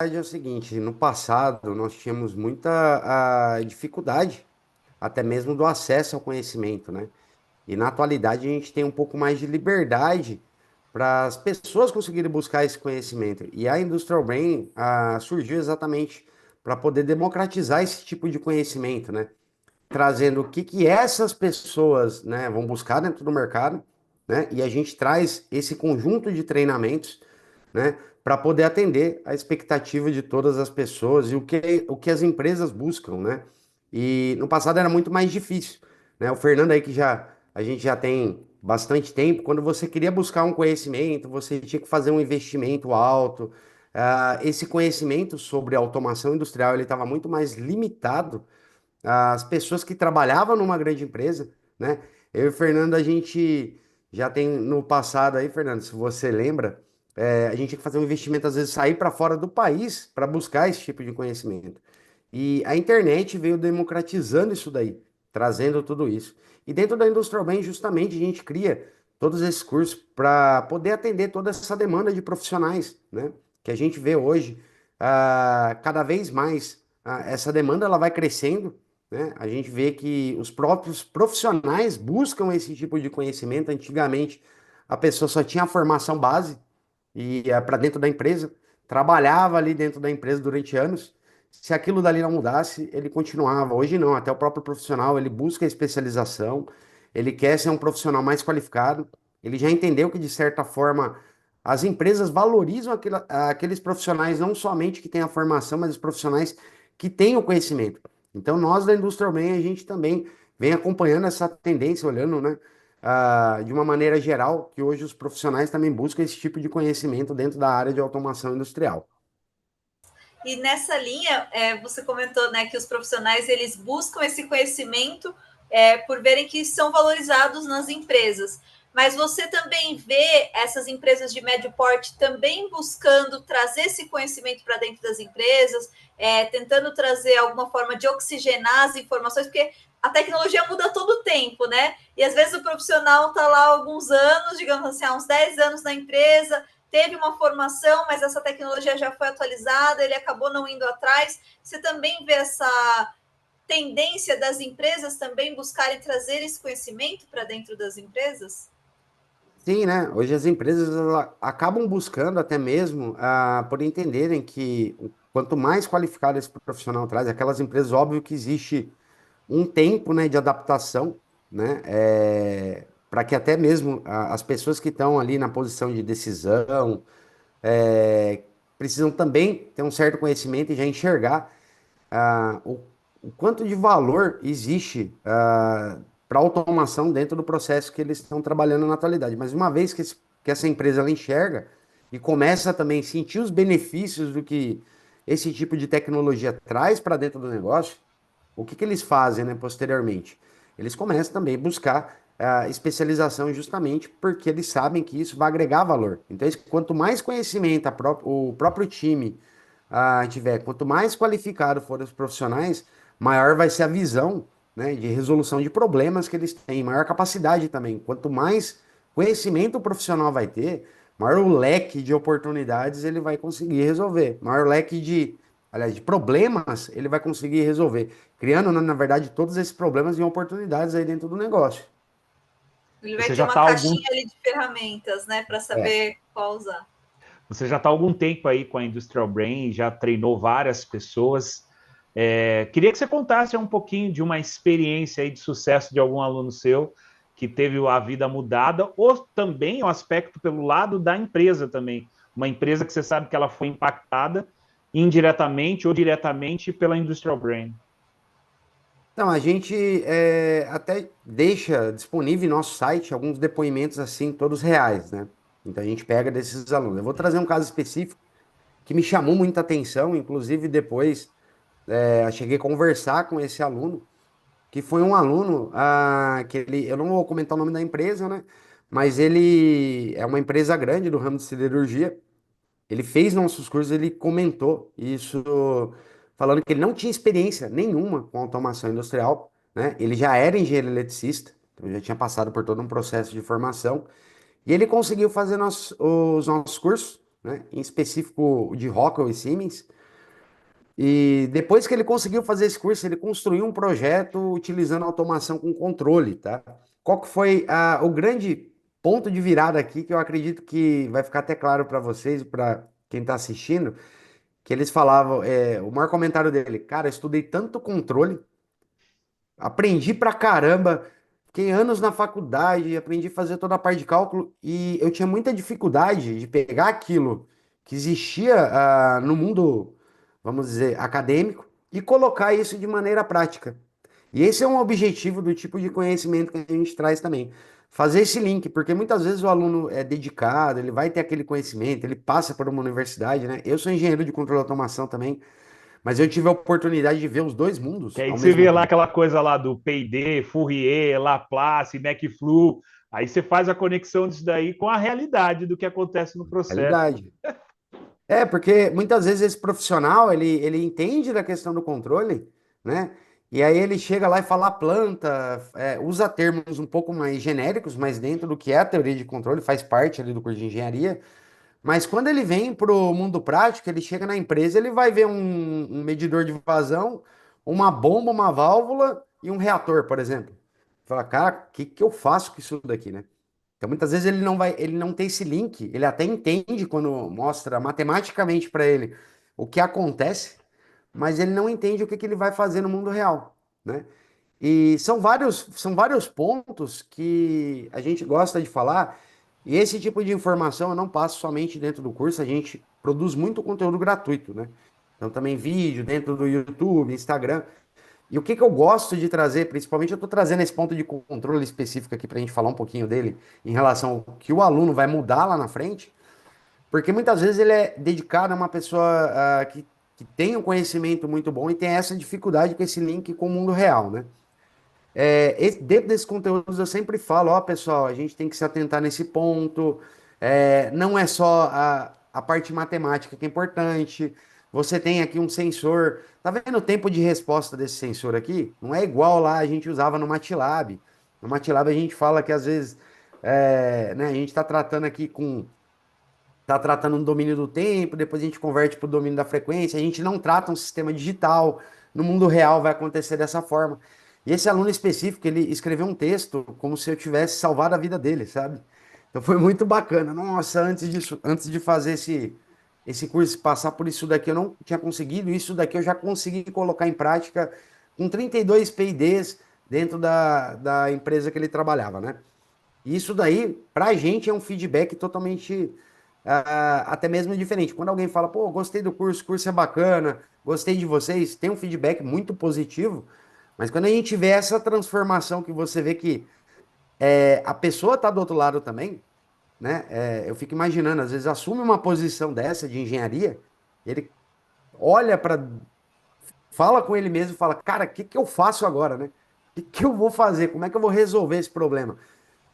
é o seguinte, no passado nós tínhamos muita dificuldade, até mesmo do acesso ao conhecimento, né? E na atualidade a gente tem um pouco mais de liberdade para as pessoas conseguirem buscar esse conhecimento. E a Industrial Brain surgiu exatamente para poder democratizar esse tipo de conhecimento, né? Trazendo o que essas pessoas, né, vão buscar dentro do mercado, né? E a gente traz esse conjunto de treinamentos, né, para poder atender a expectativa de todas as pessoas e o que as empresas buscam, né? E no passado era muito mais difícil, né? O Fernando aí que a gente já tem bastante tempo, quando você queria buscar um conhecimento, você tinha que fazer um investimento alto. Esse conhecimento sobre automação industrial ele estava muito mais limitado as pessoas que trabalhavam numa grande empresa, né? Eu e o Fernando, a gente já tem no passado aí, Fernando, se você lembra, a gente tinha que fazer um investimento, às vezes, sair para fora do país para buscar esse tipo de conhecimento. E a internet veio democratizando isso daí, trazendo tudo isso. E dentro da Industrial Bank, justamente, a gente cria todos esses cursos para poder atender toda essa demanda de profissionais, né? Que a gente vê hoje, cada vez mais, essa demanda ela vai crescendo, né? A gente vê que os próprios profissionais buscam esse tipo de conhecimento. Antigamente, a pessoa só tinha a formação base e ia para dentro da empresa, trabalhava ali dentro da empresa durante anos. Se aquilo dali não mudasse, ele continuava. Hoje não, até o próprio profissional, ele busca a especialização, ele quer ser um profissional mais qualificado, ele já entendeu que, de certa forma, as empresas valorizam aqueles profissionais, não somente que têm a formação, mas os profissionais que têm o conhecimento. Então, nós da Industrial Man, a gente também vem acompanhando essa tendência, olhando, né, de uma maneira geral, que hoje os profissionais também buscam esse tipo de conhecimento dentro da área de automação industrial. E nessa linha, você comentou, né, que os profissionais eles buscam esse conhecimento por verem que são valorizados nas empresas. Mas você também vê essas empresas de médio porte também buscando trazer esse conhecimento para dentro das empresas, tentando trazer alguma forma de oxigenar as informações, porque a tecnologia muda todo o tempo, né? E às vezes o profissional está lá há alguns anos, digamos assim, há uns 10 anos na empresa, teve uma formação, mas essa tecnologia já foi atualizada, ele acabou não indo atrás. Você também vê essa tendência das empresas também buscarem trazer esse conhecimento para dentro das empresas? Sim, né? Hoje as empresas acabam buscando até mesmo por entenderem que quanto mais qualificado esse profissional traz, aquelas empresas, óbvio que existe um tempo, né, de adaptação, né, para que até mesmo as pessoas que estão ali na posição de decisão é, precisam também ter um certo conhecimento e já enxergar ah, o, o quanto de valor existe para automação dentro do processo que eles estão trabalhando na atualidade. Mas uma vez que essa empresa ela enxerga e começa também a sentir os benefícios do que esse tipo de tecnologia traz para dentro do negócio, o que eles fazem, né, posteriormente? Eles começam também a buscar especialização justamente porque eles sabem que isso vai agregar valor. Então, quanto mais conhecimento o próprio time tiver, quanto mais qualificado forem os profissionais, maior vai ser a visão, né, de resolução de problemas que eles têm, maior capacidade também. Quanto mais conhecimento o profissional vai ter, maior o leque de oportunidades ele vai conseguir resolver, maior leque aliás, de problemas ele vai conseguir resolver, criando, na verdade, todos esses problemas em oportunidades aí dentro do negócio. Ele vai Você ter já uma está algum caixinha ali de ferramentas, né, para É. saber qual usar. Você já está há algum tempo aí com a Industrial Brain, já treinou várias pessoas. Queria que você contasse um pouquinho de uma experiência aí de sucesso de algum aluno seu que teve a vida mudada, ou também o aspecto pelo lado da empresa também. Uma empresa que você sabe que ela foi impactada indiretamente ou diretamente pela Industrial Brain. Então, a gente até deixa disponível em nosso site alguns depoimentos assim, todos reais, né? Então a gente pega desses alunos. Eu vou trazer um caso específico que me chamou muita atenção, inclusive depois eu cheguei a conversar com esse aluno, que foi um aluno que eu não vou comentar o nome da empresa, né? Mas ele é uma empresa grande do ramo de siderurgia. Ele fez nossos cursos, ele comentou isso, falando que ele não tinha experiência nenhuma com automação industrial, né? Ele já era engenheiro eletricista, então já tinha passado por todo um processo de formação, e ele conseguiu fazer os nossos cursos, né? Em específico de Rockwell e Siemens. E depois que ele conseguiu fazer esse curso, ele construiu um projeto utilizando automação com controle, tá? Qual que foi o grande ponto de virada aqui, que eu acredito que vai ficar até claro para vocês, para quem está assistindo, que eles falavam, o maior comentário dele, cara, eu estudei tanto controle, aprendi pra caramba, fiquei anos na faculdade, aprendi a fazer toda a parte de cálculo e eu tinha muita dificuldade de pegar aquilo que existia no mundo, vamos dizer, acadêmico e colocar isso de maneira prática. E esse é um objetivo do tipo de conhecimento que a gente traz também. Fazer esse link, porque muitas vezes o aluno é dedicado, ele vai ter aquele conhecimento, ele passa por uma universidade, né? Eu sou engenheiro de controle de automação também, mas eu tive a oportunidade de ver os dois Que mundos aí ao você mesmo vê lá tempo. aquela coisa lá do P&D, Fourier, Laplace, McFlu, aí você faz a conexão disso daí com a realidade do que acontece no processo. Realidade. Porque muitas vezes esse profissional, ele entende da questão do controle, né? E aí ele chega lá e fala planta, usa termos um pouco mais genéricos, mas dentro do que é a teoria de controle, faz parte ali do curso de engenharia. Mas quando ele vem para o mundo prático, ele chega na empresa, ele vai ver um medidor de vazão, uma bomba, uma válvula e um reator, por exemplo. Fala, cara, o que que eu faço com isso daqui, né? Então, muitas vezes ele não tem esse link, ele até entende quando mostra matematicamente para ele o que acontece, mas ele não entende o que que ele vai fazer no mundo real, né? E são vários pontos que a gente gosta de falar, e esse tipo de informação eu não passo somente dentro do curso, a gente produz muito conteúdo gratuito, né? Então, também vídeo dentro do YouTube, Instagram. E o que que eu gosto de trazer, principalmente eu estou trazendo esse ponto de controle específico aqui para a gente falar um pouquinho dele, em relação ao que o aluno vai mudar lá na frente, porque muitas vezes ele é dedicado a uma pessoa que tem um conhecimento muito bom e tem essa dificuldade com esse link com o mundo real, né? Dentro desses conteúdos eu sempre falo, ó, pessoal, a gente tem que se atentar nesse ponto. Não é só a parte matemática que é importante. Você tem aqui um sensor. Tá vendo o tempo de resposta desse sensor aqui? Não é igual lá a gente usava no MATLAB. No MATLAB a gente fala que às vezes, né, a gente está tratando aqui com tá tratando um domínio do tempo, depois a gente converte para o domínio da frequência, a gente não trata um sistema digital, no mundo real vai acontecer dessa forma. E esse aluno específico, ele escreveu um texto como se eu tivesse salvado a vida dele, sabe? Então foi muito bacana. Nossa, antes de fazer esse curso, passar por isso daqui, eu não tinha conseguido, isso daqui eu já consegui colocar em prática com 32 P&Ds dentro da empresa que ele trabalhava, né? E isso daí, pra gente, é um feedback totalmente até mesmo diferente. Quando alguém fala, pô, gostei do curso, o curso é bacana, gostei de vocês, tem um feedback muito positivo, mas quando a gente vê essa transformação que você vê que a pessoa tá do outro lado também, né? Eu fico imaginando, às vezes assume uma posição dessa de engenharia, ele olha para, fala com ele mesmo e fala, cara, o que que eu faço agora, né? O que que eu vou fazer? Como é que eu vou resolver esse problema?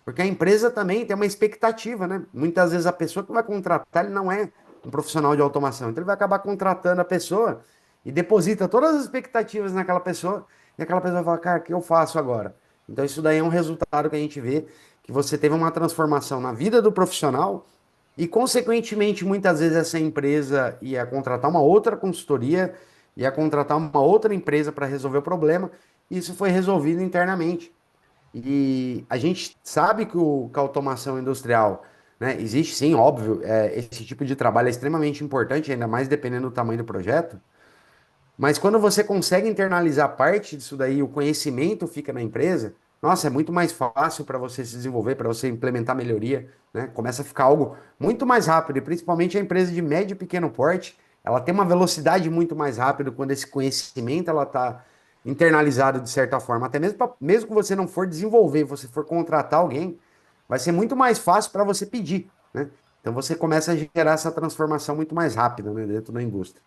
Porque a empresa também tem uma expectativa, né? Muitas vezes a pessoa que vai contratar, ele não é um profissional de automação. Então ele vai acabar contratando a pessoa e deposita todas as expectativas naquela pessoa e aquela pessoa vai falar, cara, o que eu faço agora? Então isso daí é um resultado que a gente vê que você teve uma transformação na vida do profissional e, consequentemente, muitas vezes essa empresa ia contratar uma outra consultoria, ia contratar uma outra empresa para resolver o problema. E isso foi resolvido internamente. E a gente sabe que a automação industrial, né, existe sim, óbvio, esse tipo de trabalho é extremamente importante, ainda mais dependendo do tamanho do projeto. Mas quando você consegue internalizar parte disso daí, o conhecimento fica na empresa, nossa, é muito mais fácil para você se desenvolver, para você implementar melhoria, né? Começa a ficar algo muito mais rápido, e principalmente a empresa de médio e pequeno porte, ela tem uma velocidade muito mais rápida quando esse conhecimento ela está internalizado de certa forma. Até mesmo, mesmo que você não for desenvolver, você for contratar alguém, vai ser muito mais fácil para você pedir, né? Então você começa a gerar essa transformação muito mais rápida, né, dentro da indústria.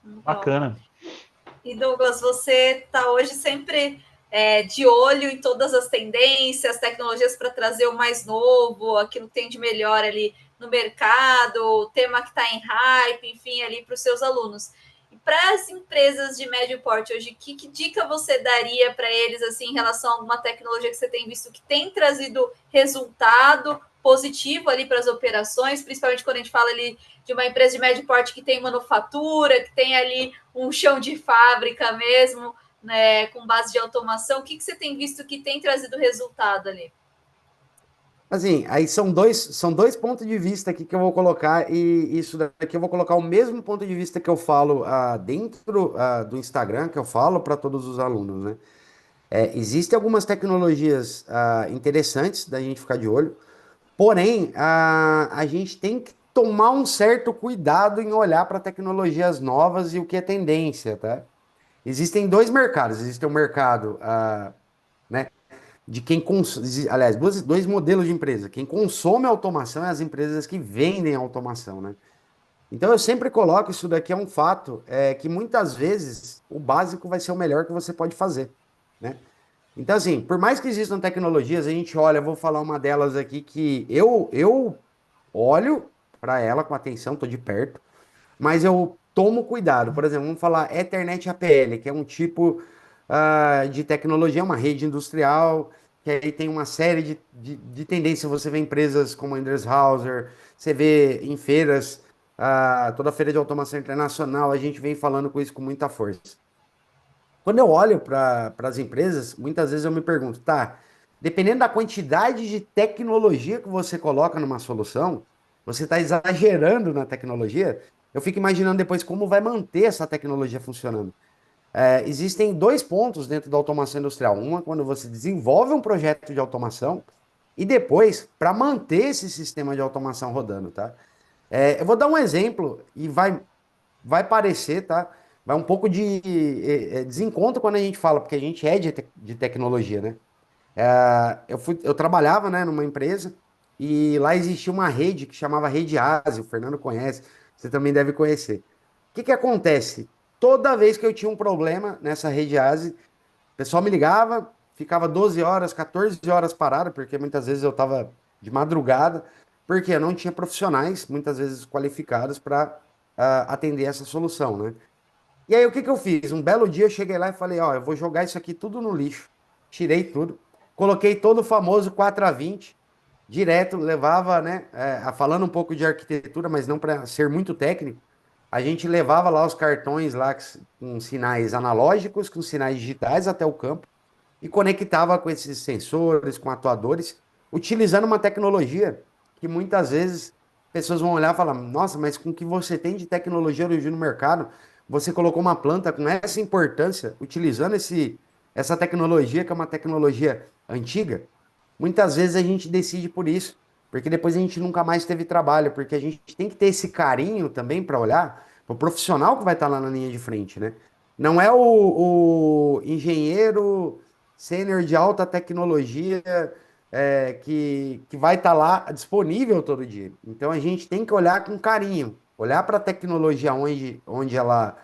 Bom. Bacana. E Douglas, você está hoje sempre de olho em todas as tendências, tecnologias para trazer o mais novo, aquilo que tem de melhor ali no mercado, o tema que está em hype, enfim, ali para os seus alunos. E para as empresas de médio porte hoje, que dica você daria para eles assim em relação a alguma tecnologia que você tem visto que tem trazido resultado positivo ali para as operações, principalmente quando a gente fala ali de uma empresa de médio porte que tem manufatura, que tem ali um chão de fábrica mesmo, né, com base de automação. O que você tem visto que tem trazido resultado ali? Assim, aí são dois pontos de vista aqui que eu vou colocar, e isso daqui eu vou colocar o mesmo ponto de vista que eu falo dentro do Instagram, que eu falo para todos os alunos, né? Existem algumas tecnologias interessantes da gente ficar de olho, porém, a gente tem que tomar um certo cuidado em olhar para tecnologias novas e o que é tendência, tá? Existem dois mercados. Existe o mercado, né, de quem consome, aliás, dois modelos de empresa. Quem consome automação e as empresas que vendem automação, né? Então eu sempre coloco isso daqui é um fato, que muitas vezes o básico vai ser o melhor que você pode fazer, né? Então, assim, por mais que existam tecnologias, a gente olha, eu vou falar uma delas aqui que eu olho para ela com atenção, tô de perto, mas eu tomo cuidado. Por exemplo, vamos falar Ethernet APL, que é um tipo de tecnologia, uma rede industrial, que aí tem uma série de tendências. Você vê empresas como a Hauser, você vê em feiras, toda a feira de automação internacional, a gente vem falando com isso com muita força. Quando eu olho para as empresas, muitas vezes eu me pergunto, tá, dependendo da quantidade de tecnologia que você coloca numa solução, você está exagerando na tecnologia, eu fico imaginando depois como vai manter essa tecnologia funcionando. Existem dois pontos dentro da automação industrial. Uma, quando você desenvolve um projeto de automação, e depois, para manter esse sistema de automação rodando, tá? Eu vou dar um exemplo e vai parecer, tá? Vai um pouco de desencontro quando a gente fala, porque a gente é de tecnologia, né? Eu trabalhava, né, numa empresa e lá existia uma rede que chamava Rede Ásia, o Fernando conhece, você também deve conhecer. O que que acontece? Toda vez que eu tinha um problema nessa Rede Ásia, o pessoal me ligava, ficava 12 horas, 14 horas parado, porque muitas vezes eu estava de madrugada, porque eu não tinha profissionais, muitas vezes qualificados para atender essa solução, né? E aí, o que que eu fiz? Um belo dia eu cheguei lá e falei, ó, eu vou jogar isso aqui tudo no lixo. Tirei tudo, coloquei todo o famoso 4 a 20 direto, levava, né, falando um pouco de arquitetura, mas não para ser muito técnico, a gente levava lá os cartões lá com sinais analógicos, com sinais digitais até o campo e conectava com esses sensores, com atuadores, utilizando uma tecnologia que muitas vezes pessoas vão olhar e falar: nossa, mas com o que você tem de tecnologia hoje no mercado, você colocou uma planta com essa importância, utilizando essa tecnologia, que é uma tecnologia antiga. Muitas vezes a gente decide por isso, porque depois a gente nunca mais teve trabalho, porque a gente tem que ter esse carinho também para olhar para o profissional que vai estar lá na linha de frente, né? Não é o engenheiro sênior de alta tecnologia que vai estar lá disponível todo dia. Então a gente tem que olhar com carinho, olhar para a tecnologia onde ela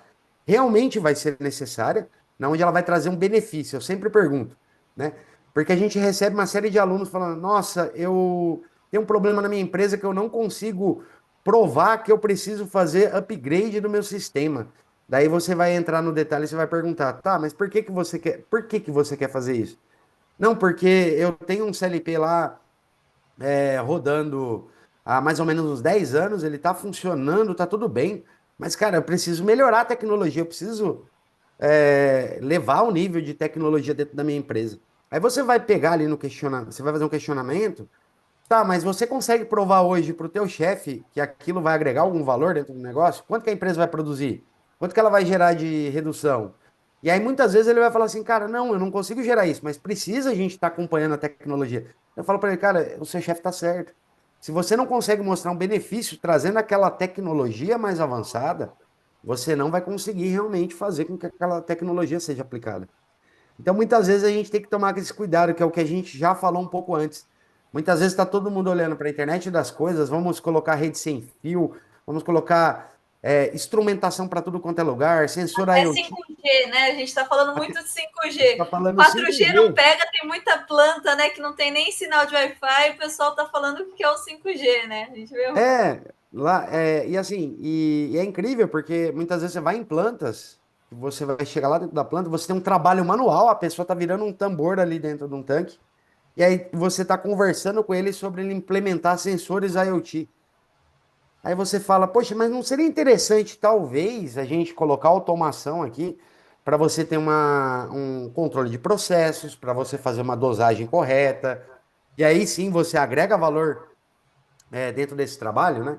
realmente vai ser necessária, não onde ela vai trazer um benefício. Eu sempre pergunto, né? Porque a gente recebe uma série de alunos falando: nossa, eu tenho um problema na minha empresa que eu não consigo provar que eu preciso fazer upgrade do meu sistema. Daí você vai entrar no detalhe e você vai perguntar: tá, mas por que que você quer fazer isso? Não, porque eu tenho um CLP lá rodando há mais ou menos uns 10 anos, ele está funcionando, está tudo bem, mas, cara, eu preciso melhorar a tecnologia, eu preciso levar o nível de tecnologia dentro da minha empresa. Aí você vai pegar ali no questionamento, você vai fazer um questionamento, tá, mas você consegue provar hoje para o teu chefe que aquilo vai agregar algum valor dentro do negócio? Quanto que a empresa vai produzir? Quanto que ela vai gerar de redução? E aí muitas vezes ele vai falar assim, cara, não, eu não consigo gerar isso, mas precisa a gente estar acompanhando a tecnologia. Eu falo para ele, cara, o seu chefe está certo. Se você não consegue mostrar um benefício trazendo aquela tecnologia mais avançada, você não vai conseguir realmente fazer com que aquela tecnologia seja aplicada. Então, muitas vezes a gente tem que tomar esse cuidado, que é o que a gente já falou um pouco antes. Muitas vezes está todo mundo olhando para a internet das coisas, vamos colocar rede sem fio, vamos colocar instrumentação para tudo quanto é lugar, sensor É IoT. 5G, né? A gente está falando muito de A gente 5G. está falando 4G não 5G. pega, tem muita planta, né? Que não tem nem sinal de Wi-Fi, o pessoal está falando que é o 5G, né? A gente vê. E assim, e é incrível porque muitas vezes você vai em plantas, você vai chegar lá dentro da planta, você tem um trabalho manual, a pessoa está virando um tambor ali dentro de um tanque. e aí você está conversando com ele sobre ele implementar sensores IoT. Aí você fala, poxa, mas não seria interessante, talvez, a gente colocar automação aqui para você ter um controle de processos, para você fazer uma dosagem correta. E aí sim você agrega valor dentro desse trabalho, né?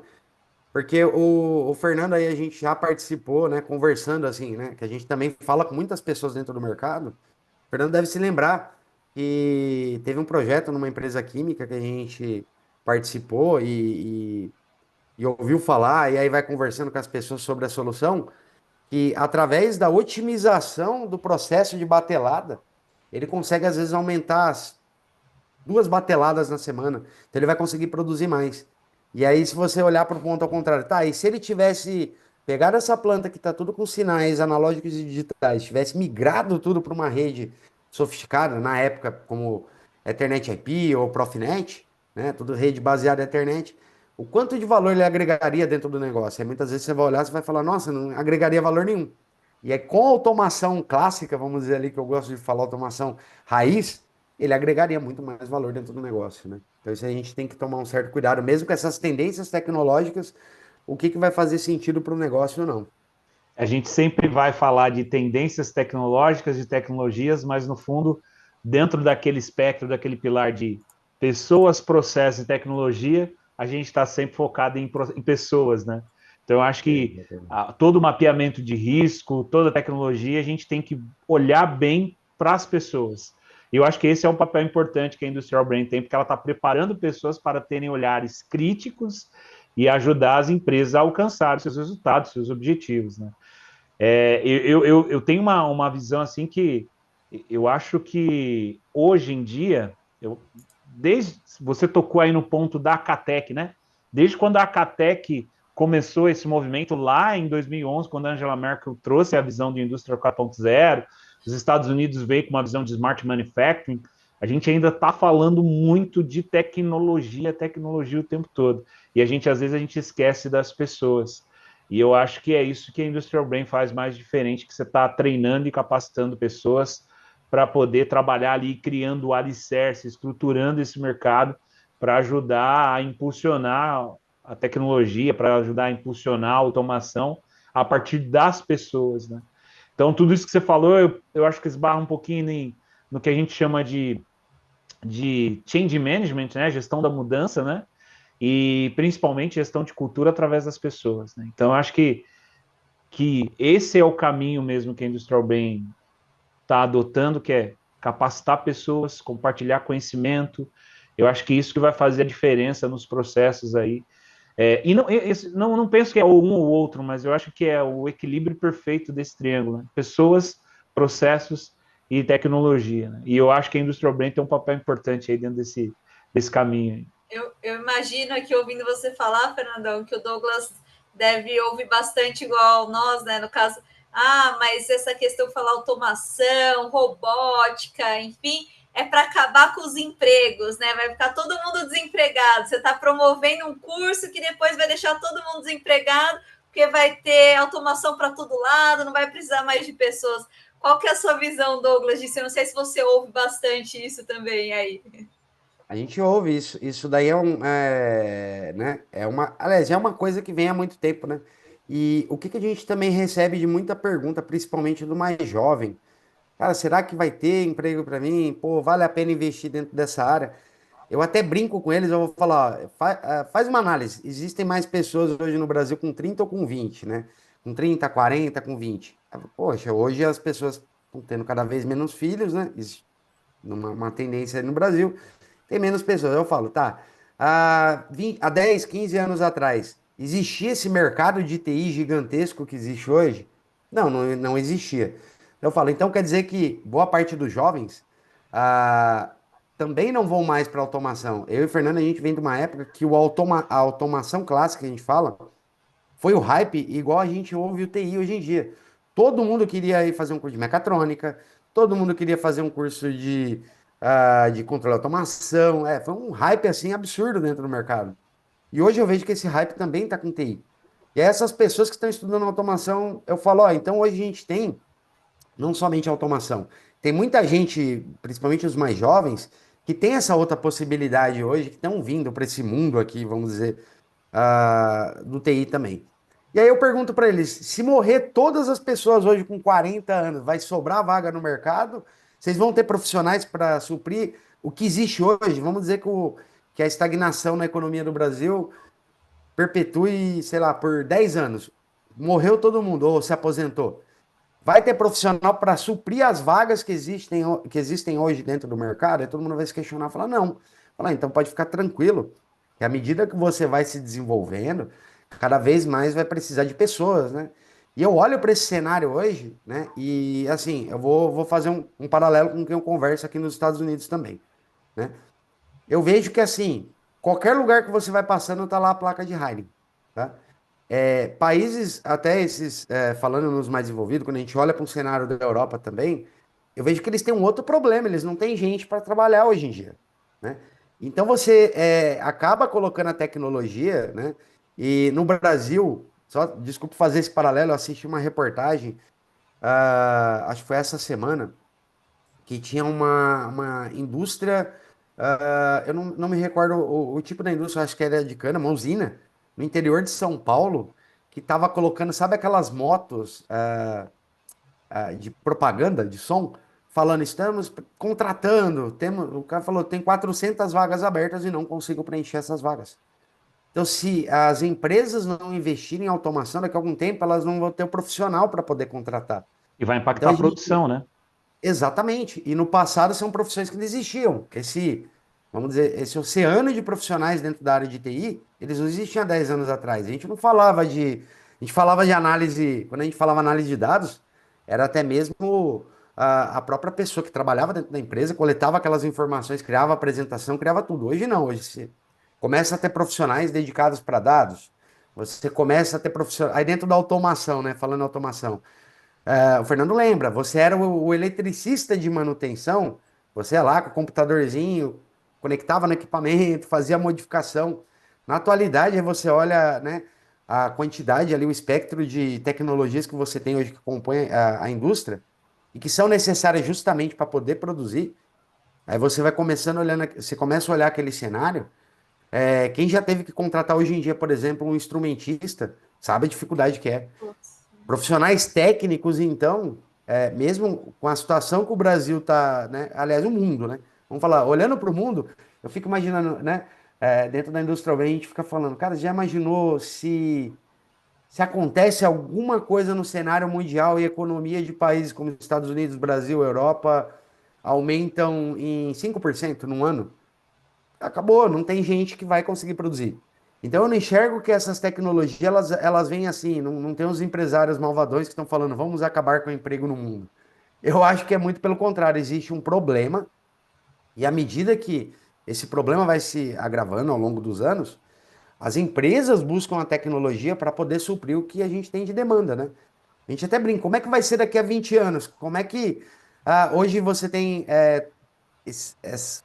Porque o Fernando aí a gente já participou, né? Conversando assim, né? Que a gente também fala com muitas pessoas dentro do mercado. O Fernando deve se lembrar que teve um projeto numa empresa química que a gente participou e ouviu falar, e aí vai conversando com as pessoas sobre a solução, que através da otimização do processo de batelada, ele consegue às vezes aumentar as 2 bateladas na semana. Então ele vai conseguir produzir mais. E aí, se você olhar para o ponto ao contrário, tá, e se ele tivesse pegado essa planta que está tudo com sinais analógicos e digitais, tivesse migrado tudo para uma rede sofisticada, na época, como Ethernet IP ou Profinet, né, tudo rede baseada em Ethernet, o quanto de valor ele agregaria dentro do negócio? Aí muitas vezes você vai olhar, você vai falar, nossa, não agregaria valor nenhum. E aí, com a automação clássica, vamos dizer ali, que eu gosto de falar automação raiz, ele agregaria muito mais valor dentro do negócio, né? Então isso aí a gente tem que tomar um certo cuidado, mesmo com essas tendências tecnológicas, o que que vai fazer sentido para o negócio ou não. A gente sempre vai falar de tendências tecnológicas, de tecnologias, mas no fundo, dentro daquele espectro, daquele pilar de pessoas, processos e tecnologia, a gente está sempre focado em pessoas, né? Então, eu acho que todo o mapeamento de risco, toda a tecnologia, a gente tem que olhar bem para as pessoas. E eu acho que esse é um papel importante que a Industrial Brain tem, porque ela está preparando pessoas para terem olhares críticos e ajudar as empresas a alcançar seus resultados, seus objetivos, né? Eu tenho uma visão assim que eu acho que hoje em dia, desde você tocou aí no ponto da Acatec, né? Desde quando a Acatec começou esse movimento lá em 2011, quando a Angela Merkel trouxe a visão de indústria 4.0, os Estados Unidos veio com uma visão de smart manufacturing, a gente ainda está falando muito de tecnologia, tecnologia o tempo todo. E às vezes a gente esquece das pessoas. E eu acho que é isso que a Industrial Brain faz mais diferente, que você está treinando e capacitando pessoas para poder trabalhar ali, criando o alicerce, estruturando esse mercado para ajudar a impulsionar a tecnologia, para ajudar a impulsionar a automação a partir das pessoas, né? Então, tudo isso que você falou, eu acho que esbarra um pouquinho no que a gente chama de change management, né? Gestão da mudança, né? E principalmente gestão de cultura através das pessoas, né? Então, eu acho que esse é o caminho mesmo que a Industrial Brain está adotando, que é capacitar pessoas, compartilhar conhecimento. Eu acho que isso que vai fazer a diferença nos processos aí. E não penso que é um ou outro, mas eu acho que é o equilíbrio perfeito desse triângulo, né? Pessoas, processos e tecnologia, né? E eu acho que a Industrial Brain tem um papel importante aí dentro desse caminho. Eu imagino aqui, ouvindo você falar, Fernandão, que o Douglas deve ouvir bastante igual nós, né? No caso, mas essa questão de falar automação, robótica, enfim, é para acabar com os empregos, né? Vai ficar todo mundo desempregado. Você está promovendo um curso que depois vai deixar todo mundo desempregado, porque vai ter automação para todo lado, não vai precisar mais de pessoas. Qual que é a sua visão, Douglas, disso? Eu não sei se você ouve bastante isso também aí. A gente ouve isso. Isso daí né? Aliás, é uma coisa que vem há muito tempo, né? E o que que a gente também recebe de muita pergunta, principalmente do mais jovem? Cara, será que vai ter emprego para mim? Pô, vale a pena investir dentro dessa área? Eu até brinco com eles, eu vou falar, ó, faz uma análise. Existem mais pessoas hoje no Brasil com 30 ou com 20, né? Com 30, 40, com 20. Poxa, hoje as pessoas estão tendo cada vez menos filhos, né? Existe uma tendência aí no Brasil, tem menos pessoas. Eu falo, tá, há 10, 15 anos atrás, existia esse mercado de TI gigantesco que existe hoje? Não existia. Eu falo, então quer dizer que boa parte dos jovens ah, também não vão mais para automação. Eu e o Fernando, a gente vem de uma época que a automação clássica, que a gente fala, foi o hype igual a gente ouve o TI hoje em dia. Todo mundo queria ir fazer um curso de mecatrônica, todo mundo queria fazer um curso de controle de automação. Foi um hype assim absurdo dentro do mercado. E hoje eu vejo que esse hype também está com TI. E essas pessoas que estão estudando automação, eu falo, ó, então hoje a gente tem não somente automação, tem muita gente, principalmente os mais jovens, que tem essa outra possibilidade hoje, que estão vindo para esse mundo aqui, vamos dizer, do TI também. E aí eu pergunto para eles, se morrer todas as pessoas hoje com 40 anos, vai sobrar vaga no mercado? Vocês vão ter profissionais para suprir o que existe hoje? Vamos dizer que a estagnação na economia do Brasil perpetue, sei lá, por 10 anos. Morreu todo mundo ou se aposentou. Vai ter profissional para suprir as vagas que existem hoje dentro do mercado? Aí todo mundo vai se questionar e falar, não. Falar, então pode ficar tranquilo, que à medida que você vai se desenvolvendo, cada vez mais vai precisar de pessoas, né? E eu olho para esse cenário hoje, né? E assim, eu vou fazer um paralelo com quem eu converso aqui nos Estados Unidos também, né? Eu vejo que assim, qualquer lugar que você vai passando, tá lá a placa de hiring, tá? Países, até esses, falando nos mais envolvidos, quando a gente olha para um cenário da Europa também, eu vejo que eles têm um outro problema, eles não têm gente para trabalhar hoje em dia, né? Então você acaba colocando a tecnologia, né? E no Brasil, só desculpa fazer esse paralelo, eu assisti uma reportagem, acho que foi essa semana, que tinha uma indústria, eu não me recordo o tipo da indústria, acho que era de cana, uma usina, no interior de São Paulo, que estava colocando, sabe aquelas motos de propaganda, de som, falando, estamos contratando, o cara falou, tem 400 vagas abertas e não consigo preencher essas vagas. Então, se as empresas não investirem em automação, daqui a algum tempo elas não vão ter o profissional para poder contratar. E vai Então, impactar a a gente, produção, né? exatamente. E no passado são profissões que não existiam. Vamos dizer, esse oceano de profissionais dentro da área de TI, eles não existiam há 10 anos atrás. A gente não falava de. A gente falava de análise. Quando a gente falava análise de dados, era até mesmo a própria pessoa que trabalhava dentro da empresa, coletava aquelas informações, criava apresentação, criava tudo. Hoje não. Hoje você começa a ter profissionais dedicados para dados. Você começa a ter profissionais. Aí dentro da automação, né? Falando em automação. O Fernando lembra, você era o eletricista de manutenção, você ia lá com o computadorzinho, conectava no equipamento, fazia modificação. Na atualidade, aí você olha, né, a quantidade ali, o espectro de tecnologias que você tem hoje que compõe a indústria e que são necessárias justamente para poder produzir. Aí você vai começando olhando, você começa a olhar aquele cenário. Quem já teve que contratar hoje em dia, por exemplo, um instrumentista, sabe a dificuldade que é. Profissionais técnicos, então, mesmo com a situação que o Brasil está, né? Aliás, o mundo, né? Vamos falar, olhando para o mundo, eu fico imaginando, né? Dentro da indústria, a gente fica falando, cara, já imaginou se acontece alguma coisa no cenário mundial e a economia de países como Estados Unidos, Brasil, Europa aumentam em 5% num ano? Acabou, não tem gente que vai conseguir produzir. Então eu não enxergo que essas tecnologias elas vêm assim, não tem os empresários malvadões que estão falando, vamos acabar com o emprego no mundo. Eu acho que é muito pelo contrário, existe um problema, e à medida que esse problema vai se agravando ao longo dos anos, as empresas buscam a tecnologia para poder suprir o que a gente tem de demanda, né? A gente até brinca, como é que vai ser daqui a 20 anos? Como é que hoje você tem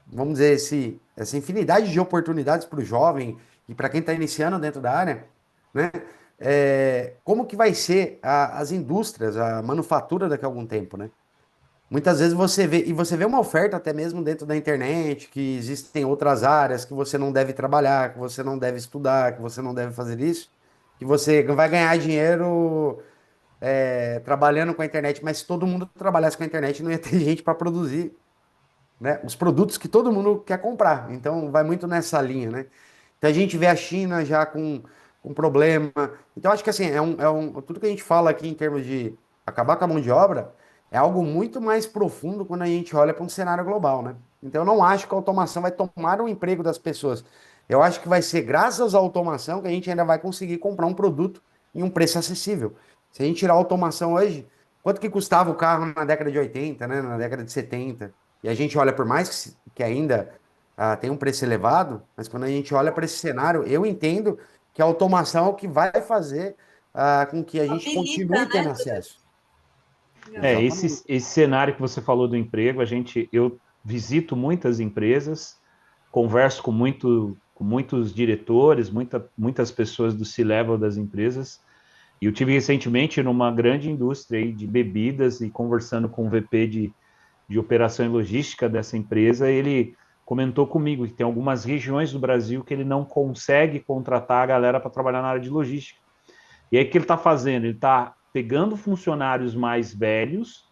vamos dizer, essa infinidade de oportunidades para o jovem e para quem está iniciando dentro da área, né? Como que vai ser as indústrias, a manufatura daqui a algum tempo, né? Muitas vezes você vê uma oferta até mesmo dentro da internet, que existem outras áreas que você não deve trabalhar, que você não deve estudar, que você não deve fazer isso, que você vai ganhar dinheiro trabalhando com a internet, mas se todo mundo trabalhasse com a internet, não ia ter gente para produzir, né, os produtos que todo mundo quer comprar. Então, vai muito nessa linha, né? Então, a gente vê a China já com problema. Então, acho que assim, tudo que a gente fala aqui em termos de acabar com a mão de obra é algo muito mais profundo quando a gente olha para um cenário global, né? Então, eu não acho que a automação vai tomar o emprego das pessoas. Eu acho que vai ser graças à automação que a gente ainda vai conseguir comprar um produto em um preço acessível. Se a gente tirar a automação hoje, quanto que custava o carro na década de 80, né? Na década de 70? E a gente olha, por mais que ainda tem um preço elevado, mas quando a gente olha para esse cenário, eu entendo que a automação é o que vai fazer com que a gente Habilita, continue tendo né? acesso. Esse, Exatamente. esse cenário que você falou do emprego, eu visito muitas empresas, converso com muitos diretores, muitas pessoas do C-level das empresas, e eu tive recentemente numa grande indústria aí de bebidas e conversando com o VP de operação e logística dessa empresa, ele comentou comigo que tem algumas regiões do Brasil que ele não consegue contratar a galera para trabalhar na área de logística. E aí o que ele está fazendo? Ele está pegando funcionários mais velhos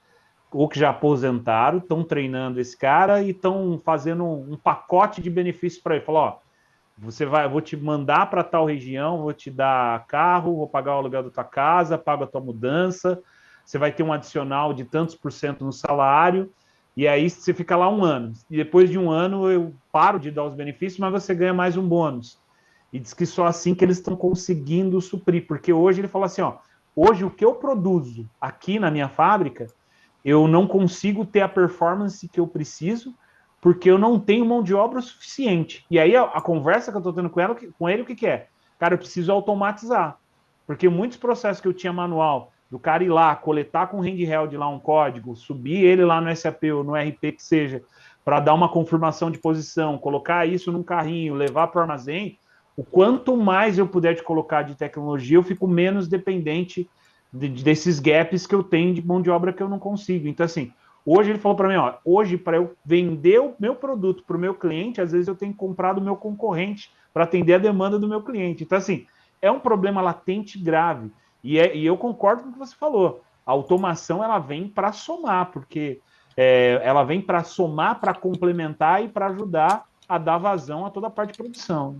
ou que já aposentaram, estão treinando esse cara e estão fazendo um pacote de benefícios para ele. Falou, ó, vou te mandar para tal região, vou te dar carro, vou pagar o aluguel da tua casa, pago a tua mudança, você vai ter um adicional de tantos por cento no salário, e aí você fica lá 1 ano. E depois de 1 ano eu paro de dar os benefícios, mas você ganha mais um bônus. E diz que só assim que eles estão conseguindo suprir, porque hoje ele fala assim, ó, hoje o que eu produzo aqui na minha fábrica, eu não consigo ter a performance que eu preciso, porque eu não tenho mão de obra suficiente. E aí a conversa que eu estou tendo com ele, o que é? Cara, eu preciso automatizar. Porque muitos processos que eu tinha manual, do cara ir lá, coletar com o handheld lá um código, subir ele lá no SAP ou no RP que seja, para dar uma confirmação de posição, colocar isso num carrinho, levar para o armazém, o quanto mais eu puder te colocar de tecnologia, eu fico menos dependente desses gaps que eu tenho de mão de obra que eu não consigo. Então, assim, hoje ele falou para mim, ó, hoje para eu vender o meu produto para o meu cliente, às vezes eu tenho que comprar do meu concorrente para atender a demanda do meu cliente. Então, assim, é um problema latente grave. E eu concordo com o que você falou. A automação ela vem para somar, porque ela vem para somar, para complementar e para ajudar a dar vazão a toda a parte de produção.